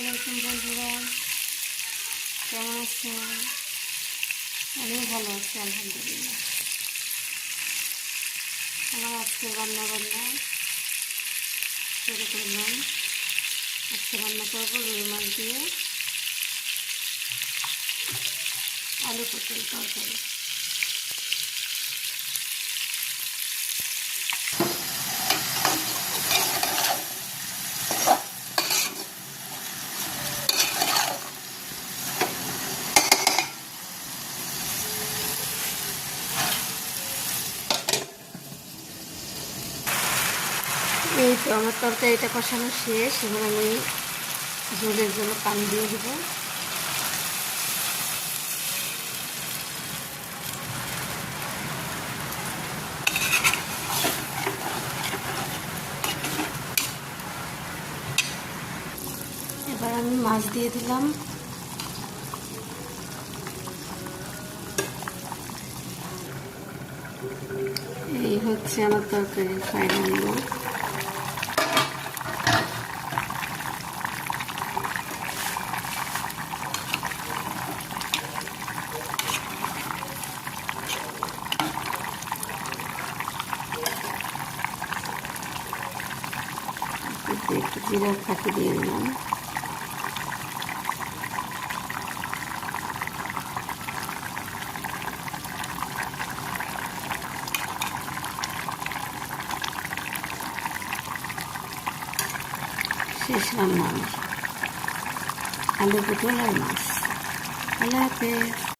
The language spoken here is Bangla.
আলাইকুম বন্ধুরা, কেমন আছেন? আমি ভালো আছি আলহামদুলিল্লাহ। আমার আজকে রান্না শুরু করলাম। আজকে রান্না করবো রুই মাছ দিয়ে আলু পটল তরকারি। এই তো আমার তরকারিটা কষানো শেষ। এবার আমি ঝোলের জন্য পানি দিয়ে দেব। এবার আমি মাছ দিয়ে দিলাম। এই হচ্ছে আমার তরকারির ফাইনাল লুক। একটু জিরার ফাঁকি দিয়ে দিলাম। শেষ রান্না আমার আলু পটল আর মাছ। আল্লাহ হাফেজ।